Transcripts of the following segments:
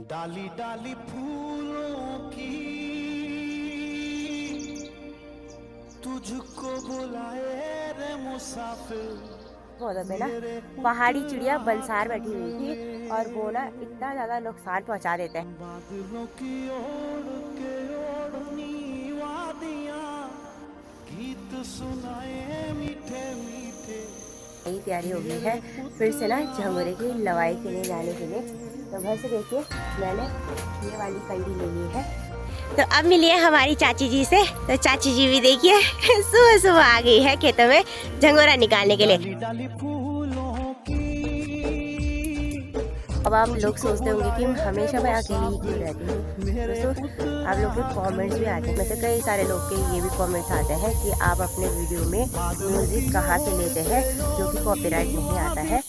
डाली डाली फूलों की तुझको बुलाए रे मुसाफिर। पौधों पे ना पहाड़ी चिड़िया बंसार बैठी हुई थी और वो ना इतना ज्यादा नुकसान पहुंचा देते हैं। बादलों की ओढ़ के ओढ़नी वादियां गीत सुनाए मीठे मीठे। यही तैयारी हो गई है फिर से ना झंगोरे की लवाई के लिए जाने के लिए। तो घर से देखिए मैंने ये वाली कंडी ले ली है। तो अब मिलिए हमारी चाची जी से। तो चाची जी भी देखिए सुबह सुबह आ गई है खेतों में झंगोरा निकालने के लिए। डाली डाली फूलों की अब आप लोग सोचते होंगे कि हमेशा मैं अकेली ही क्यों रहती हूँ। दोस्तों आप लोग के कमेंट्स भी आते हैं, मतलब कई सारे लोग के ये भी कमेंट्स आते हैं कि आप अपने वीडियो में म्यूजिक कहाँ से लेते हैं जो कि कॉपीराइट नहीं आता है।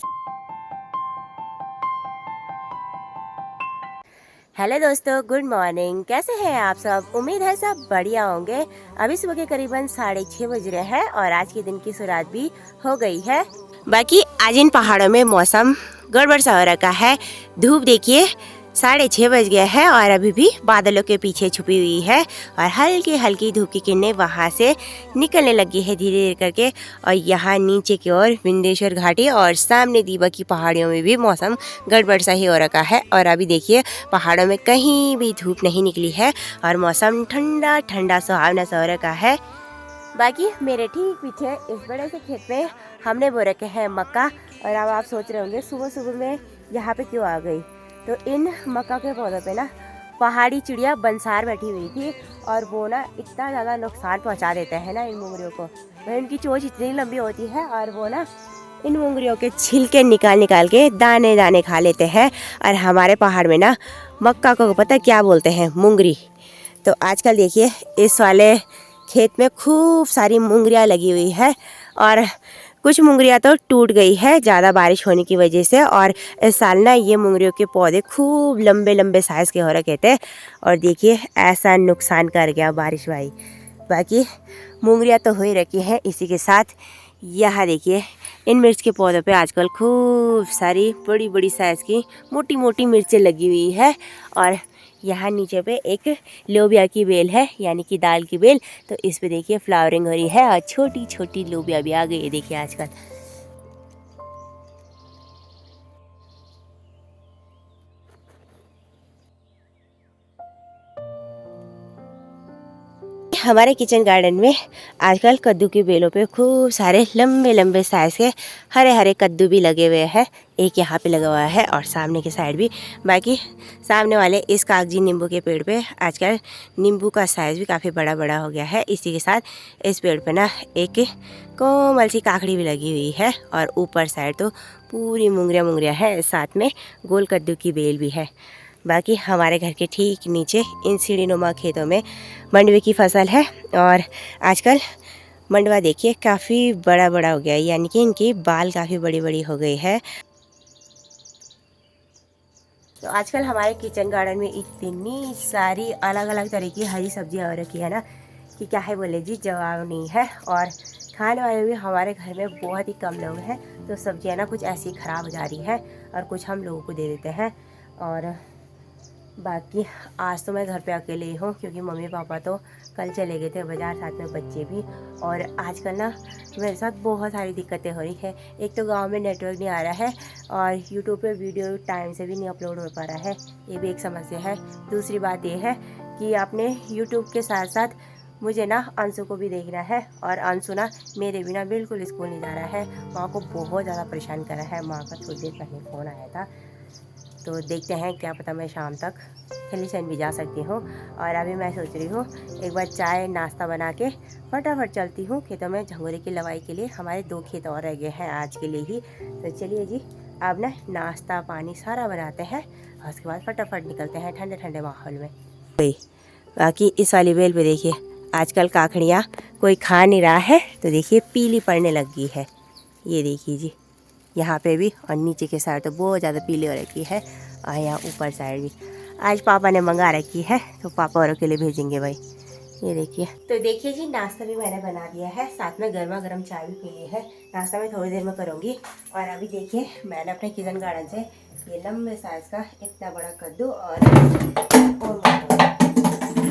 हेलो दोस्तों, गुड मॉर्निंग। कैसे हैं आप सब? उम्मीद है सब बढ़िया होंगे। अभी सुबह के करीबन 6:30 बज रहे हैं और आज के दिन की शुरुआत भी हो गई है। बाकी आज इन पहाड़ों में मौसम गड़बड़ सा हो रखा है। धूप देखिए 6:30 बज गया है और अभी भी बादलों के पीछे छुपी हुई है और हल्की हल्की धूप की किरणें वहाँ से निकलने लगी है धीरे धीरे करके। और यहाँ नीचे की ओर विंध्येश्वर घाटी और सामने दीवा की पहाड़ियों में भी मौसम गड़बड़ सा ही हो रखा है। और अभी देखिए पहाड़ों में कहीं भी धूप नहीं निकली है और मौसम ठंडा ठंडा सुहावना सा हो रखा है। बाकी मेरे ठीक पीछे इस बड़े से खेत में हमने बो रखे हैं मक्का। और अब आप सोच रहे होंगे सुबह सुबह में यहाँ पे क्यों आ गई। तो इन मक्का के पौधों पे ना पहाड़ी चिड़िया बंसार बैठी हुई थी और वो ना इतना ज़्यादा नुकसान पहुँचा देते हैं ना इन मुंगरियों को। वह इनकी चोंच इतनी लंबी होती है और वो ना इन मुंगरियों के छिलके निकाल निकाल के दाने दाने खा लेते हैं। और हमारे पहाड़ में ना मक्का को पता क्या बोलते हैं? मुंगरी। तो आजकल देखिए इस वाले खेत में खूब सारी मुंगरियाँ लगी हुई है और कुछ मुंगरियाँ तो टूट गई है ज़्यादा बारिश होने की वजह से। और इस साल ना ये मुंगरियों के पौधे खूब लंबे लंबे साइज़ के हो रखे थे और देखिए ऐसा नुकसान कर गया बारिश भाई। बाकी मुंगरियाँ तो हो ही रखी हैं। इसी के साथ यहाँ देखिए इन मिर्च के पौधों पे आजकल खूब सारी बड़ी बड़ी साइज़ की मोटी मोटी मिर्चें लगी हुई है। और यहाँ नीचे पे एक लोबिया की बेल है यानी कि दाल की बेल। तो इस पे देखिए फ्लावरिंग हो रही है और छोटी छोटी लोबिया भी आ गई है देखिए आजकल। हमारे किचन गार्डन में आजकल कद्दू की बेलों पे खूब सारे लंबे लंबे साइज़ के हरे हरे कद्दू भी लगे हुए हैं। एक यहाँ पे लगा हुआ है और सामने की साइड भी। बाकी सामने वाले इस कागजी नींबू के पेड़ पे आजकल नींबू का साइज़ भी काफ़ी बड़ा बड़ा हो गया है। इसी के साथ इस पेड़ पे ना एक कोमल सी काकड़ी भी लगी हुई है और ऊपर साइड तो पूरी मुंगरिया मुंगरिया है, साथ में गोल कद्दू की बेल भी है। बाकी हमारे घर के ठीक नीचे इन सीढ़ीनुमा खेतों में मंडवे की फसल है और आजकल मंडवा देखिए काफ़ी बड़ा बड़ा हो गया है, यानी कि इनकी बाल काफ़ी बड़ी बड़ी हो गई है। तो आजकल हमारे किचन गार्डन में इतनी सारी अलग अलग तरह की हरी सब्जियां हो रखी है ना कि क्या है बोले जी जवाब नहीं है। और खाने वाले भी हमारे घर में बहुत ही कम लोग हैं, तो सब्जियां ना कुछ ऐसी ख़राब हो जा रही है और कुछ हम लोगों को दे देते हैं। और बाकी आज तो मैं घर पे अकेले ही हूँ क्योंकि मम्मी पापा तो कल चले गए थे बाज़ार, साथ में बच्चे भी। और आजकल ना मेरे साथ बहुत सारी दिक्कतें हो रही है। एक तो गांव में नेटवर्क नहीं आ रहा है और यूट्यूब पे वीडियो टाइम से भी नहीं अपलोड हो पा रहा है, ये भी एक समस्या है। दूसरी बात ये है कि अपने यूट्यूब के साथ साथ मुझे ना अंशु को भी देखना है और अंशु ना मेरे बिना बिल्कुल स्कूल नहीं जा रहा है। माँ को बहुत ज़्यादा परेशान कर रहा है। माँ का थोड़ी देर पहले फ़ोन आया था, तो देखते हैं क्या पता मैं शाम तक खलीसन भी जा सकती हूँ। और अभी मैं सोच रही हूँ एक बार चाय नाश्ता बना के फटाफट चलती हूँ खेतों में झंगोरे की लवाई के लिए। हमारे 2 खेत और रह गए हैं आज के लिए ही। तो चलिए जी अब ना नाश्ता पानी सारा बनाते हैं और उसके बाद फटाफट निकलते हैं ठंडे ठंडे माहौल में। बाकी इस वाली बेल पे देखिए आजकल काकड़ियाँ कोई खा नहीं रहा है, तो देखिए पीली पड़ने लग गई है। ये देखिए जी यहाँ पे भी, और नीचे के साइड तो बहुत ज़्यादा पीली हो रखी है और यहाँ ऊपर साइड भी। आज पापा ने मंगा रखी है तो पापा औरों के लिए भेजेंगे भाई। ये देखिए, तो देखिए जी नाश्ता भी मैंने बना दिया है, साथ में गर्मा गर्म चाय भी पी ली है। नाश्ता मैं थोड़ी देर में करूँगी। और अभी देखिए मैंने अपने किचन गार्डन से ये लंबे साइज का इतना बड़ा कद्दू और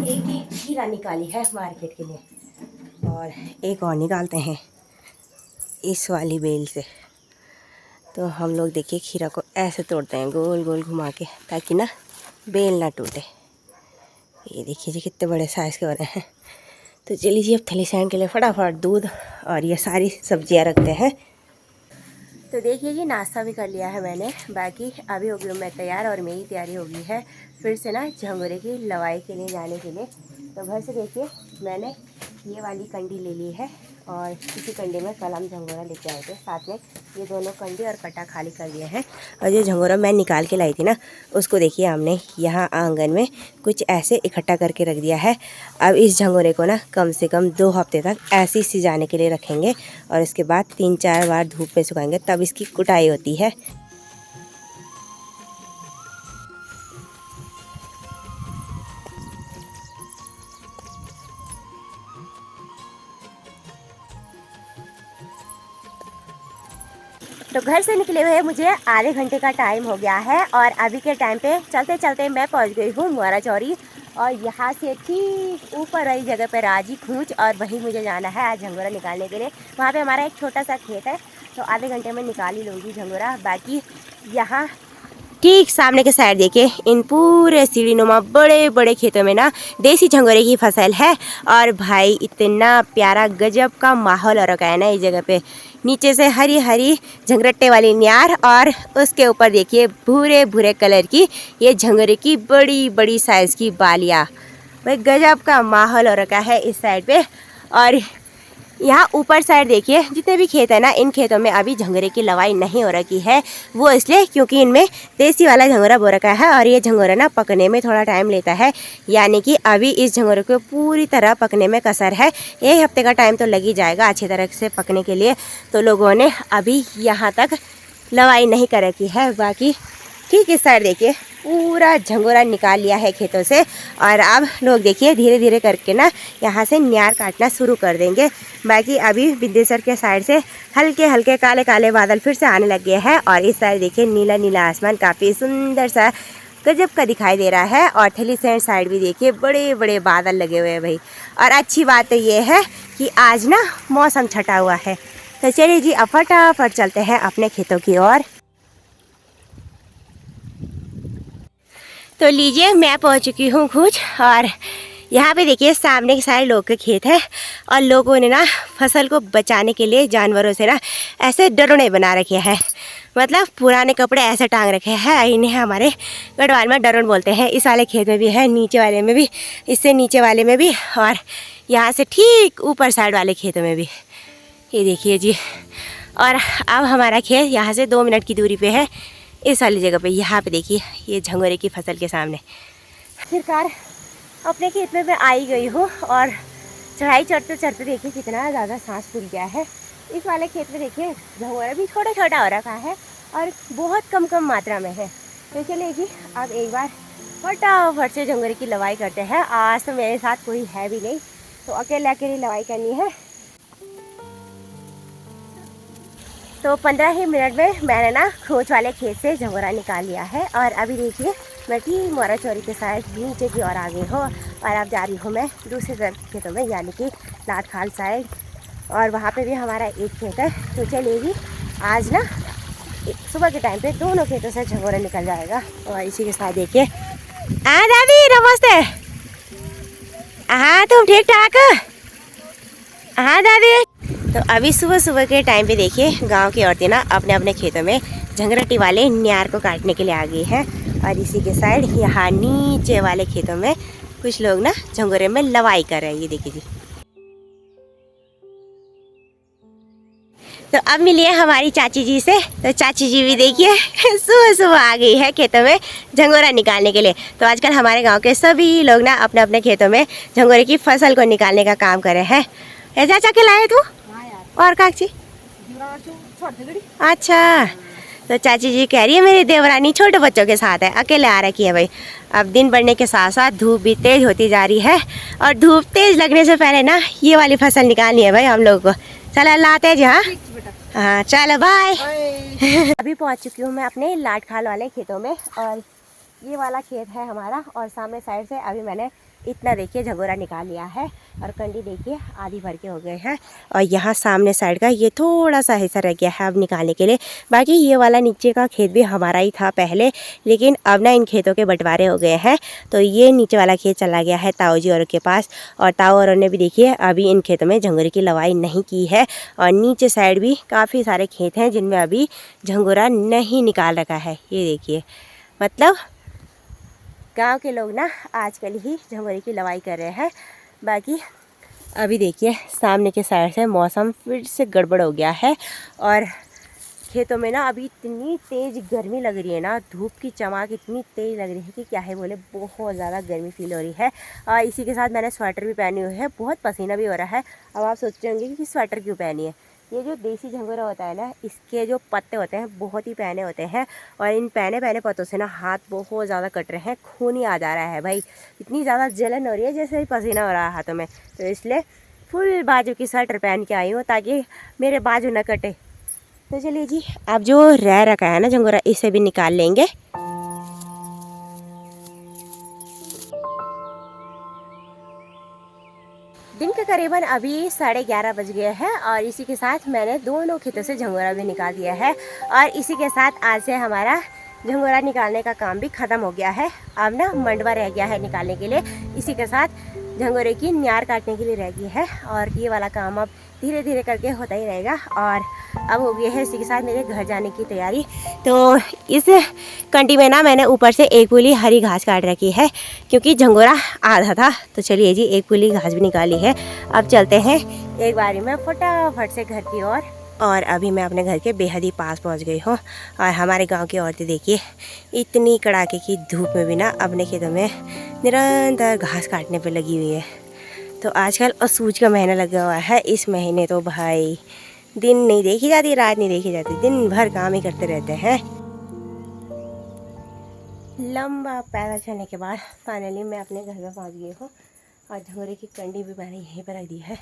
एक ही खीरा निकाली है मार्केट के लिए और एक और निकालते हैं इस वाली बेल से। तो हम लोग देखिए खीरा को ऐसे तोड़ते हैं गोल गोल घुमा के ताकि ना बेल ना टूटे। ये देखिए जी कितने बड़े साइज़ के हो रहे हैं। तो चलिए जी अब थैली सैन के लिए फटाफट दूध और ये सारी सब्जियां रखते हैं। तो देखिए जी नाश्ता भी कर लिया है मैंने, बाकी अभी हो गई मैं तैयार और मेरी तैयारी हो गई है फिर से ना झंगोरे की लवाई के लिए जाने के लिए। तो घर से देखिए मैंने ये वाली कंडी ले ली है और इसी कंडी में कल हम झंगोरा लेके आए थे, साथ में ये दोनों कंडी और कट्टा खाली कर दिया है। और जो झंगोरा मैं निकाल के लाई थी ना उसको देखिए हमने यहाँ आंगन में कुछ ऐसे इकट्ठा करके रख दिया है। अब इस झंगोरे को ना कम से कम 2 हफ्ते तक ऐसे ही सिजाने के लिए रखेंगे और इसके बाद 3-4 बार धूप में सुखाएंगे, तब इसकी कुटाई होती है। तो घर से निकले हुए मुझे आधे घंटे का टाइम हो गया है और अभी के टाइम पे चलते चलते मैं पहुंच गई हूँ मुआरा चौरी और यहाँ से ठीक ऊपर वाली जगह पे राजी खूंच और वहीं मुझे जाना है आज झंगोरा निकालने के लिए। वहाँ पे हमारा एक छोटा सा खेत है तो आधे घंटे में निकाल ही लूँगी झंगोरा। बाकी यहाँ ठीक सामने के साइड देखिए इन पूरे सीढ़ी नुमा बड़े बड़े खेतों में ना देसी झंगोरे की फसल है और भाई इतना प्यारा गजब का माहौल हो रखा है ना इस जगह पे। नीचे से हरी हरी झंगरट्टे वाली न्यार और उसके ऊपर देखिए भूरे भूरे कलर की ये झंगोरे की बड़ी बड़ी साइज़ की बालियाँ। भाई गजब का माहौल हो रखा है इस साइड पे। और यहाँ ऊपर साइड देखिए जितने भी खेत है ना इन खेतों में अभी झंगोरे की लवाई नहीं हो रखी है, वो इसलिए क्योंकि इनमें देसी वाला झंगोरा बो रखा है और ये झंगोरा ना पकने में थोड़ा टाइम लेता है, यानी कि अभी इस झंगोरे को पूरी तरह पकने में कसर है। 1 हफ्ते का टाइम तो लग ही जाएगा अच्छी तरह से पकने के लिए। तो लोगों ने अभी यहाँ तक लवाई नहीं कर रखी है। बाकी ठीक इस साइड देखिए पूरा झंगोरा निकाल लिया है खेतों से और अब लोग देखिए धीरे धीरे करके ना यहाँ से न्यार काटना शुरू कर देंगे। बाकी अभी विद्येश्वर के साइड से हल्के हल्के काले काले बादल फिर से आने लग गए हैं और इस साइड देखिए नीला नीला आसमान काफ़ी सुंदर सा गजब का दिखाई दे रहा है। और थैली सैंड साइड भी देखिए बड़े बड़े बादल लगे हुए हैं भाई। और अच्छी बात तो ये है कि आज ना मौसम छटा हुआ है। तो चलिए जी अब फटाफट चलते हैं अपने खेतों की ओर। तो लीजिए मैं पहुंच चुकी हूँ खूंच और यहाँ पे देखिए सामने के सारे लोग के खेत है और लोगों ने ना फसल को बचाने के लिए जानवरों से ना ऐसे डरोने बना रखे हैं। मतलब पुराने कपड़े ऐसे टांग रखे हैं, इन्हें हमारे गढ़वाल में डरोन बोलते हैं। इस वाले खेत में भी है, नीचे वाले में भी, इससे नीचे वाले में भी और यहाँ से ठीक ऊपर साइड वाले खेतों में भी। ये देखिए जी। और अब हमारा खेत यहाँ से 2 मिनट की दूरी पे है इस वाली जगह पे। यहाँ पे देखिए ये झंगोरे की फसल के सामने। आखिरकार अपने खेत में मैं आई गई हूँ और चढ़ाई चढ़ते चढ़ते देखिए कितना ज़्यादा सांस फूल गया है। इस वाले खेत में देखिए झंगोरा भी छोटा छोटा हो रखा है और बहुत कम कम मात्रा में है। तो चलिए जी अब एक बार फटाफट से झंगोरे की लवाई करते हैं। आज तो मेरे साथ कोई है भी नहीं तो अकेले अकेले लवाई करनी है। तो 15 ही मिनट में मैंने ना खोच वाले खेत से झंगोरा निकाल लिया है और अभी देखिए मैं ठीक मुआरा चौरी के साइड नीचे की ओर आ गई हूँ और अब जा रही हूँ मैं दूसरे तरफ खेतों में, यानी कि लाटखाल साइड। और वहाँ पे भी हमारा एक खेत है। तो चलिए आज ना सुबह के टाइम पे दोनों खेतों से झंगोरा निकल जाएगा। और इसी के साथ देखिए दादी नमस्ते। हाँ तुम ठीक ठाक? हाँ दादी। तो अभी सुबह सुबह के टाइम पे देखिए गांव की औरतें ना अपने अपने खेतों में झंगरटी वाले न्यार को काटने के लिए आ गई हैं। और इसी के साइड यहाँ नीचे वाले खेतों में कुछ लोग ना झंगोरे में लवाई कर रहे हैं। ये देखिए जी। तो अब मिलिए हमारी चाची जी से। तो चाची जी भी देखिए सुबह सुबह आ गई है खेतों में झंगोरा निकालने के लिए। तो आजकल हमारे गांव के सभी लोग ना अपने अपने खेतों में झंगोरे की फसल को निकालने का काम कर रहे हैं। चाचा के लाए तू और काची? अच्छा। तो चाची जी कह रही है मेरी देवरानी छोटे बच्चों के साथ है, अकेले आ रखी है भाई। अब दिन बढ़ने के साथ साथ धूप भी तेज होती जा रही है और धूप तेज लगने से पहले ना ये वाली फसल निकालनी है भाई हम लोगों को। चलो लाते हैं जी। हाँ हाँ चलो बाय। अभी पहुंच चुकी हूँ मैं अपने लाट खाल वाले खेतों में, और ये वाला खेत है हमारा, और सामने साइड से अभी मैंने इतना देखिए झगोरा निकाल लिया है, और कंडी देखिए आधी भर के हो गए हैं, और यहाँ सामने साइड का ये थोड़ा सा हिस्सा रह गया है अब निकालने के लिए। बाकी ये वाला नीचे का खेत भी हमारा ही था पहले, लेकिन अब ना इन खेतों के बंटवारे हो गए हैं, तो ये नीचे वाला खेत चला गया है ताऊ जी और के पास। और ताऊ और ने भी देखिए अभी इन खेतों में झंगोरे की लवाई नहीं की है, और नीचे साइड भी काफ़ी सारे खेत हैं जिनमें अभी झंगोरा नहीं निकाल रखा है। ये देखिए, मतलब गांव के लोग ना आजकल ही झंगोरे की लवाई कर रहे हैं। बाकी अभी देखिए सामने के साइड से मौसम फिर से गड़बड़ हो गया है, और खेतों में ना अभी इतनी तेज़ गर्मी लग रही है ना, धूप की चमक इतनी तेज़ लग रही है कि क्या है बोले, बहुत ज़्यादा गर्मी फील हो रही है। और इसी के साथ मैंने स्वेटर भी पहनी हुई है, बहुत पसीना भी हो रहा है। अब आप सोच रहे होंगे कि स्वेटर क्यों पहनी है। ये जो देसी झंगोरा होता है ना, इसके जो पत्ते होते हैं बहुत ही पहने होते हैं, और इन पहने पहने पत्तों से ना हाथ बहुत ज़्यादा कट रहे हैं, खून ही आ जा रहा है भाई। इतनी ज़्यादा जलन हो रही है जैसे ही पसीना हो रहा है हाथों में, तो इसलिए फुल बाजू की स्वेटर पहन के आई हूँ ताकि मेरे बाजू न कटे। तो चलिए जी, अब जो रह रखा है ना झंगोरा, इसे भी निकाल लेंगे। दिन के करीबन अभी 11:30 बज गए हैं, और इसी के साथ मैंने दोनों खेतों से झंगोरा भी निकाल दिया है, और इसी के साथ आज से हमारा झंगोरा निकालने का काम भी ख़त्म हो गया है। अब ना मंडवा रह गया है निकालने के लिए, इसी के साथ झंगोरे की न्यार काटने के लिए रह गई है, और ये वाला काम अब धीरे धीरे करके होता ही रहेगा। और अब हो गई है इसी के साथ मेरे घर जाने की तैयारी। तो इस कंटी में ना मैंने ऊपर से एक पुली हरी घास काट रखी है, क्योंकि झंगोरा आधा था। तो चलिए जी, एक पुली घास भी निकाली है। अब चलते हैं एक बारी में फटाफट से घर की ओर। और अभी मैं अपने घर के बेहद ही पास पहुंच गई हूँ, और हमारे गांव की औरतें देखिए इतनी कड़ाके की धूप में भी ना अपने खेतों में निरंतर घास काटने पे लगी हुई है। तो आजकल असूज का महीना लगा हुआ है, इस महीने तो भाई दिन नहीं देखी जाती, रात नहीं देखी जाती, दिन भर काम ही करते रहते हैं। लंबा पैदल चलने के बाद फाइनली मैं अपने घर में पहुंच गई हूँ, और झंगोरे की कंडी भी मैंने यहीं पर रख दी है।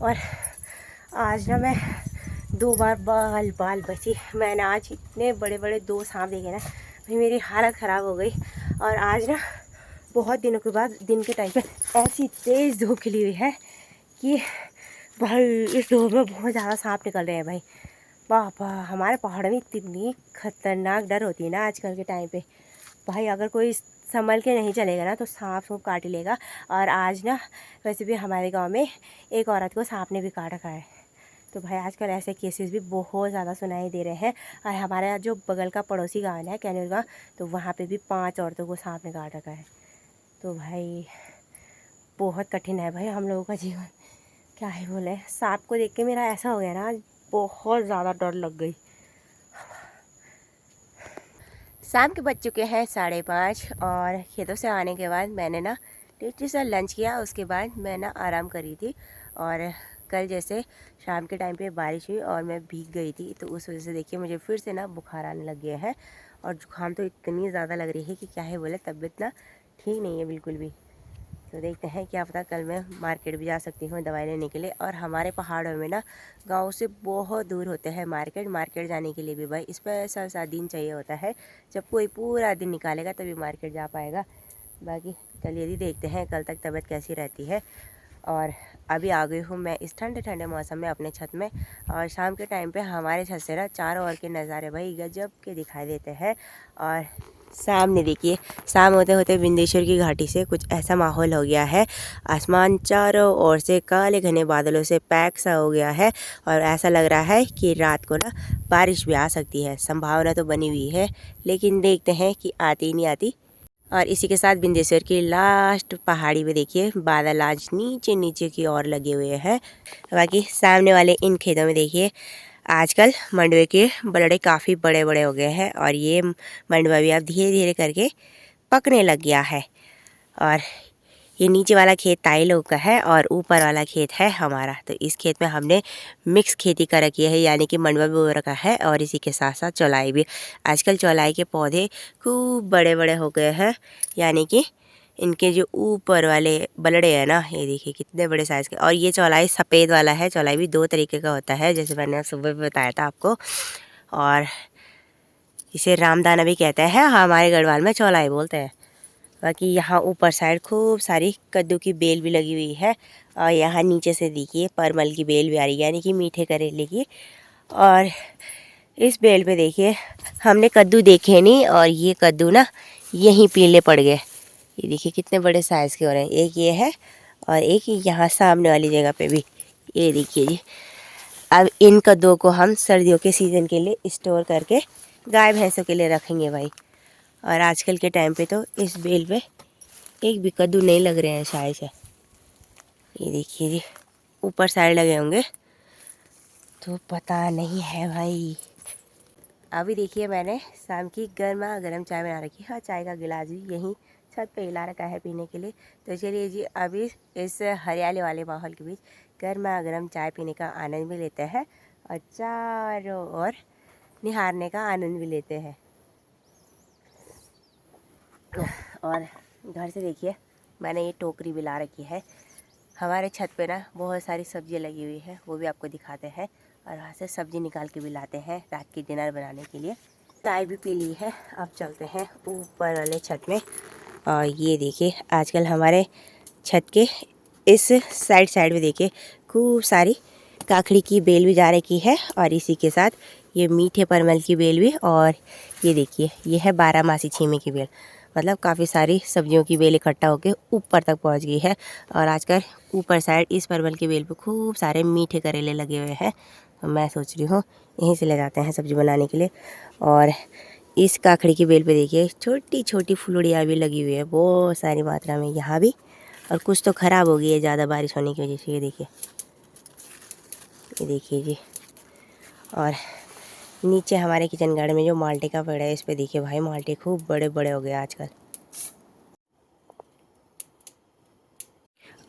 और आज ना मैं 2 बार बाल बची। मैंने आज इतने बड़े बड़े 2 सांप देखे ना भाई, मेरी हालत ख़राब हो गई। और आज ना बहुत दिनों के बाद दिन के टाइम पे ऐसी तेज़ धूप खिली हुई है कि भाई इस धूप में बहुत ज़्यादा सांप निकल रहे हैं भाई। पापा, हमारे पहाड़ में इतनी खतरनाक डर होती है ना आजकल के टाइम पे भाई, अगर कोई संभल के नहीं चलेगा ना तो सांप सूप काट ही लेगा। और आज ना वैसे भी हमारे गांव में एक औरत को सांप ने भी काट रखा है। तो भाई आजकल ऐसे केसेस भी बहुत ज़्यादा सुनाई दे रहे हैं। और हमारा जो बगल का पड़ोसी गाँव है कैनूर गाँव, तो वहाँ पे भी 5 औरतों को सांप ने काट रखा है। तो भाई बहुत कठिन है भाई हम लोगों का जीवन, क्या ही बोले। सांप को देख के मेरा ऐसा हो गया ना, बहुत ज़्यादा डर लग गई। शाम के बज चुके हैं 5:30, और खेतों से आने के बाद मैंने ना टेस्टी सा लंच किया। उसके बाद मैं ना आराम करी थी, और कल जैसे शाम के टाइम पे बारिश हुई और मैं भीग गई थी, तो उस वजह से देखिए मुझे फिर से ना बुखार आने लग गया है, और जुकाम तो इतनी ज़्यादा लग रही है कि क्या है बोले, तबीयत ना ठीक नहीं है बिल्कुल भी। तो देखते हैं, क्या पता कल मैं मार्केट भी जा सकती हूँ दवाई लेने के लिए। और हमारे पहाड़ों में ना गांव से बहुत दूर होते हैं मार्केट जाने के लिए भी भाई स्पेशल सा दिन चाहिए होता है, जब कोई पूरा दिन निकालेगा तभी मार्केट जा पाएगा। बाकी चलिए जी, देखते हैं कल तक तबीयत कैसी रहती है। और अभी आ गई हूँ मैं इस ठंडे ठंडे मौसम में अपने छत में, और शाम के टाइम पे हमारे छत से ना चारों ओर के नज़ारे भाई गजब के दिखाई देते हैं। और सामने देखिए, शाम होते होते विंध्येश्वर की घाटी से कुछ ऐसा माहौल हो गया है, आसमान चारों ओर से काले घने बादलों से पैक सा हो गया है, और ऐसा लग रहा है कि रात को ना बारिश भी आ सकती है। संभावना तो बनी हुई है, लेकिन देखते हैं कि आती नहीं आती। और इसी के साथ विंध्येश्वर की लास्ट पहाड़ी पे देखिए बादल आज नीचे नीचे की ओर लगे हुए हैं। बाकी सामने वाले इन खेतों में देखिए आजकल मंडवे के बलड़े काफ़ी बड़े बड़े हो गए हैं, और ये मंडवा भी अब धीरे धीरे करके पकने लग गया है। और ये नीचे वाला खेत ताई लोग का है, और ऊपर वाला खेत है हमारा। तो इस खेत में हमने मिक्स खेती कर रखी है, यानी कि मंडवा भी हो रखा है, और इसी के साथ साथ चौलाई भी। आजकल चौलाई के पौधे खूब बड़े बड़े हो गए हैं, यानी कि इनके जो ऊपर वाले बलड़े हैं ना, ये देखिए कितने बड़े साइज़ के। और ये चौलाई सफ़ेद वाला है। चौलाई भी 2 तरीके का होता है, जैसे मैंने सुबह भी बताया था आपको। और इसे रामदाना भी कहते हैं, हमारे गढ़वाल में चौलाई बोलते हैं। बाकी यहाँ ऊपर साइड खूब सारी कद्दू की बेल भी लगी हुई है। और यहाँ नीचे से देखिए परमल की बेल भी आ रही है, यानी कि मीठे करेले की। और इस बेल पे देखिए हमने कद्दू देखे नहीं, और ये कद्दू ना यहीं पीले पड़ गए। ये देखिए कितने बड़े साइज़ के हो रहे हैं। एक ये है और एक यहाँ सामने वाली जगह पे भी, ये देखिए जी। अब इन कद्दुओं को हम सर्दियों के सीज़न के लिए स्टोर करके गाय भैंसों के लिए रखेंगे भाई। और आजकल के टाइम पे तो इस बेल पे एक भी कद्दू नहीं लग रहे हैं शायद से। ये देखिए जी, ऊपर साइड लगे होंगे तो पता नहीं है भाई। अभी देखिए मैंने शाम की गर्मा गर्म चाय बना रखी है, और चाय का गिलास भी यहीं छत पे हिला रखा है पीने के लिए। तो चलिए जी, अभी इस हरियाली वाले माहौल के बीच गर्मा गर्म चाय पीने का आनंद भी लेते हैं, और चारों ओर निहारने का आनंद भी लेते हैं। और घर से देखिए मैंने ये टोकरी भी ला रखी है। हमारे छत पे ना बहुत सारी सब्जियां लगी हुई है, वो भी आपको दिखाते हैं। और वहाँ से सब्ज़ी निकाल के भी लाते हैं रात की डिनर बनाने के लिए। चाय भी पी ली है, अब चलते हैं ऊपर वाले छत में। और ये देखिए आजकल हमारे छत के इस साइड में देखिए खूब सारी काकड़ी की बेल भी जा रखी है, और इसी के साथ ये मीठे परमल की बेल भी। और ये देखिए ये है 12 मासी छीमे की बेल। मतलब काफ़ी सारी सब्जियों की बेल इकट्ठा होकर ऊपर तक पहुंच गई है। और आजकल ऊपर साइड इस परवल की बेल पे खूब सारे मीठे करेले लगे हुए हैं। तो मैं सोच रही हूँ यहीं से ले जाते हैं सब्ज़ी बनाने के लिए। और इस काकड़ी की बेल पे देखिए छोटी छोटी फुलड़ियाँ भी लगी हुई है बहुत सारी मात्रा में यहाँ भी। और कुछ तो ख़राब हो गई है ज़्यादा बारिश होने की वजह से। ये देखिए जी। और नीचे हमारे किचन गार्डन में जो माल्टे का पेड़ है, इस पे देखिए भाई माल्टे खूब बड़े बड़े हो गए आजकल।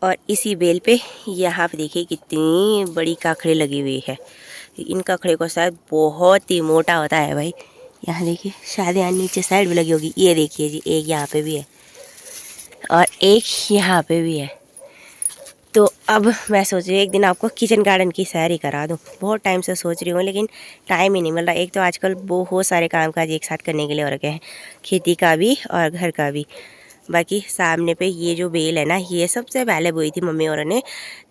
और इसी बेल पे यहाँ पे देखिए कितनी बड़ी काकड़ी लगी हुई है। इन काकड़ी को शायद बहुत ही मोटा होता है भाई। यहाँ देखिए शायद यहाँ नीचे साइड भी लगी होगी। ये देखिए जी, एक यहाँ पे भी है और एक यहाँ पे भी है। तो अब मैं सोच रही हूँ एक दिन आपको किचन गार्डन की सैर ही करा दूँ। बहुत टाइम से सोच रही हूँ, लेकिन टाइम ही नहीं मिल रहा। एक तो आजकल बहुत सारे काम काज एक साथ करने के लिए हो रखे हैं, खेती का भी और घर का भी। बाकी सामने पे ये जो बेल है ना, ये सबसे पहले बोई थी मम्मी और ने।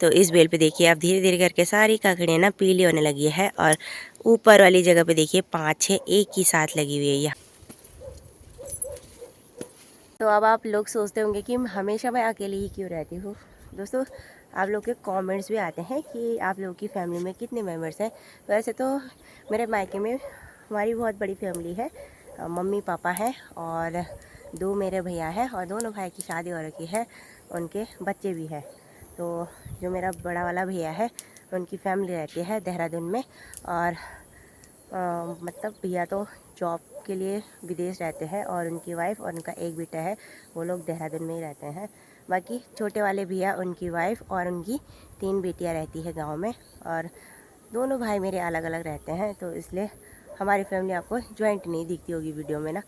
तो इस बेल पे देखिए अब धीरे धीरे करके सारी काकड़ियाँ ना पीली होने लगी है। और ऊपर वाली जगह पे देखिए 5-6 एक ही साथ लगी हुई है यहाँ। तो अब आप लोग सोचते होंगे कि हमेशा मैं अकेली ही क्यों रहती हूँ। दोस्तों, आप लोग के कमेंट्स भी आते हैं कि आप लोगों की फैमिली में कितने मेंबर्स हैं। वैसे तो मेरे मायके में हमारी बहुत बड़ी फैमिली है। मम्मी पापा हैं और 2 मेरे भैया हैं, और दोनों भाई की शादी हो रखी है, उनके बच्चे भी हैं। तो जो मेरा बड़ा वाला भैया है उनकी फैमिली रहती है देहरादून में। और मतलब भैया तो जॉब के लिए विदेश रहते हैं, और उनकी वाइफ और उनका एक बेटा है, वो लोग देहरादून में ही रहते हैं। बाकी छोटे वाले भैया, उनकी वाइफ और उनकी 3 बेटियां रहती है गांव में। और दोनों भाई मेरे अलग अलग रहते हैं, तो इसलिए हमारी फैमिली आपको जॉइंट नहीं दिखती होगी वीडियो में ना।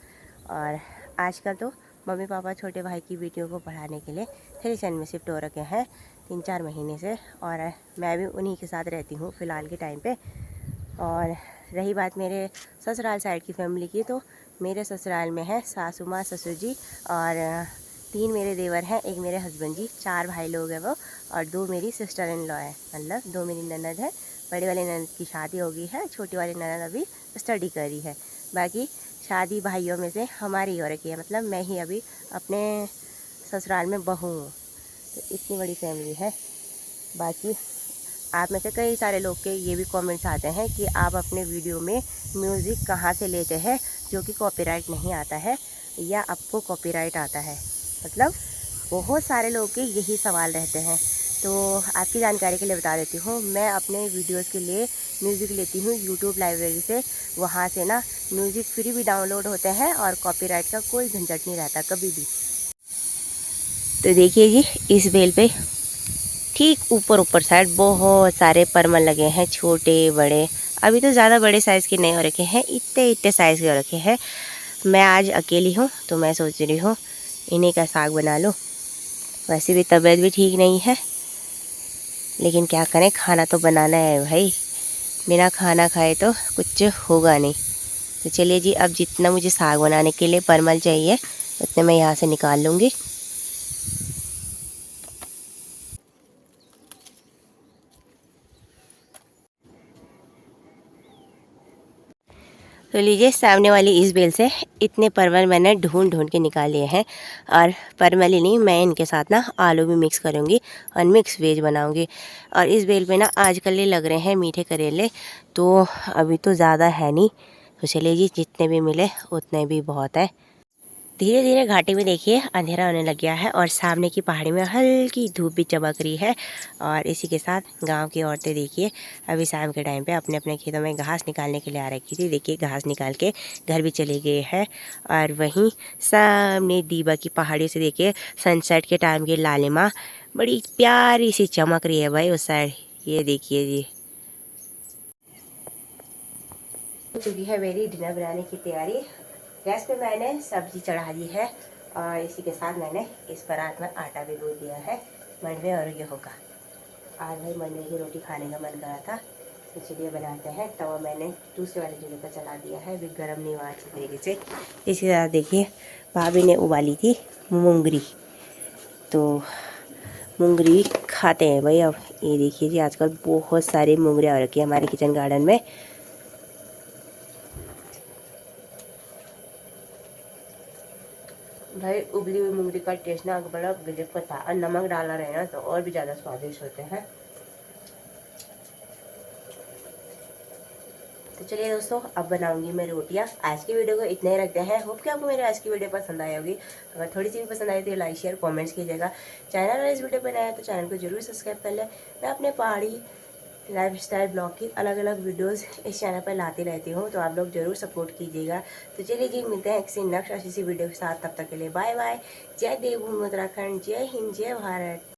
और आजकल तो मम्मी पापा छोटे भाई की बेटियों को पढ़ाने के लिए थेरेसन में शिफ्ट हो रखे हैं 3-4 महीने से, और मैं भी उन्हीं के साथ रहती हूँ फ़िलहाल के टाइम पे। और रही बात मेरे ससुराल साइड की फैमिली की, तो मेरे ससुराल में है सासू माँ, ससुर जी, और 3 मेरे देवर हैं, एक मेरे हस्बैंड जी, 4 भाई लोग हैं वो, और 2 मेरी सिस्टर इन लॉ है। मतलब 2 मेरी ननद है। बड़ी वाली ननद की शादी हो गई है, छोटी वाली ननद अभी स्टडी कर रही है। बाकी शादी भाइयों में से हमारी हो रखी है, मतलब मैं ही अभी अपने ससुराल में बहू हूँ। तो इतनी बड़ी फैमिली है। बाकी आप में से कई सारे लोग के ये भी कमेंट्स आते हैं कि आप अपने वीडियो में म्यूज़िक कहाँ से लेते हैं जो कि कॉपीराइट नहीं आता है, या आपको कॉपीराइट आता है। मतलब बहुत सारे लोग के यही सवाल रहते हैं। तो आपकी जानकारी के लिए बता देती हूँ, मैं अपने वीडियोस के लिए म्यूज़िक लेती हूँ यूट्यूब लाइब्रेरी से। वहाँ से ना म्यूज़िक फ्री भी डाउनलोड होते हैं, और कॉपीराइट का कोई झंझट नहीं रहता कभी भी। तो देखिए जी, इस बेल पे ठीक ऊपर साइड बहुत सारे परमल लगे हैं, छोटे बड़े। अभी तो ज़्यादा बड़े साइज़ के नहीं हो रखे हैं, इतने साइज़ के हो रखे हैं। मैं आज अकेली हूँ, तो मैं सोच रही हूँ इन्हीं का साग बना लो। वैसे भी तबीयत भी ठीक नहीं है, लेकिन क्या करें, खाना तो बनाना है भाई। बिना खाना खाए तो कुछ होगा नहीं। तो चलिए जी, अब जितना मुझे साग बनाने के लिए परमल चाहिए उतने मैं यहाँ से निकाल लूँगी। तो लीजिए, सामने वाली इस बेल से इतने परवल मैंने ढूंढ ढूंढ के निकाल लिए हैं। और परवल ही नहीं, मैं इनके साथ ना आलू भी मिक्स करूँगी और मिक्स वेज बनाऊँगी। और इस बेल पे ना आजकल ये लग रहे हैं मीठे करेले, तो अभी तो ज़्यादा है नहीं। तो चलिए जी, जितने भी मिले उतने भी बहुत है। धीरे धीरे घाटी में देखिए अंधेरा होने लग गया है और सामने की पहाड़ी में हल्की धूप भी चमक रही है। और इसी के साथ गांव की औरतें देखिए अभी शाम के टाइम पे अपने अपने खेतों में घास निकालने के लिए आ रखी थी। देखिए घास निकाल के घर भी चले गए हैं। और वहीं सामने दीबा की पहाड़ी से देखिए सनसेट के टाइम की लालिमा बड़ी प्यारी सी चमक रही है भाई उस साइड। ये देखिए जी, हो चुकी है मेरी डिनर बनाने की तैयारी। गैस पे मैंने सब्जी चढ़ा दी है और इसी के साथ मैंने इस परात में आटा भी गूंथ दिया है मंडवे और गेहूं का। आज भाई मंडवे की रोटी खाने का मन करा था, तो चलिए बनाते हैं। तवा मैंने दूसरे वाले चूल्हे पर चला दिया है, अभी गर्म नहीं हुआ अच्छी तरीके से। इसी तरह देखिए भाभी ने उबाली थी मूंगरी, तो मूंगरी खाते हैं भाई। अब ये देखिए जी, आजकल बहुत सारी मूंगरियाँ हो रखी है हमारे किचन गार्डन में। भाई उबली हुई मूंगरी का टेस्ट ना बड़ा गजब का था, और नमक डाला रहे ना तो और भी ज़्यादा स्वादिष्ट होते हैं। तो चलिए दोस्तों, अब बनाऊंगी मैं रोटियां। आज की वीडियो को इतना ही रखते हैं। होप कि आपको मेरी आज की वीडियो पसंद आई होगी। अगर थोड़ी सी भी पसंद आई तो लाइक शेयर कमेंट्स कीजिएगा। चैनल अगर इस वीडियो पर नया है तो चैनल को जरूर सब्सक्राइब कर लें। मैं अपने पहाड़ी लाइफ स्टाइल ब्लॉग की अलग अलग वीडियोस इस चैनल पर लाती रहती हूँ, तो आप लोग ज़रूर सपोर्ट कीजिएगा। तो चलिए जी, मिलते हैं किसी नेक्स्ट अच्छी सी वीडियो के साथ। तब तक के लिए बाय बाय। जय देवभूमि उत्तराखंड, जय हिंद, जय भारत।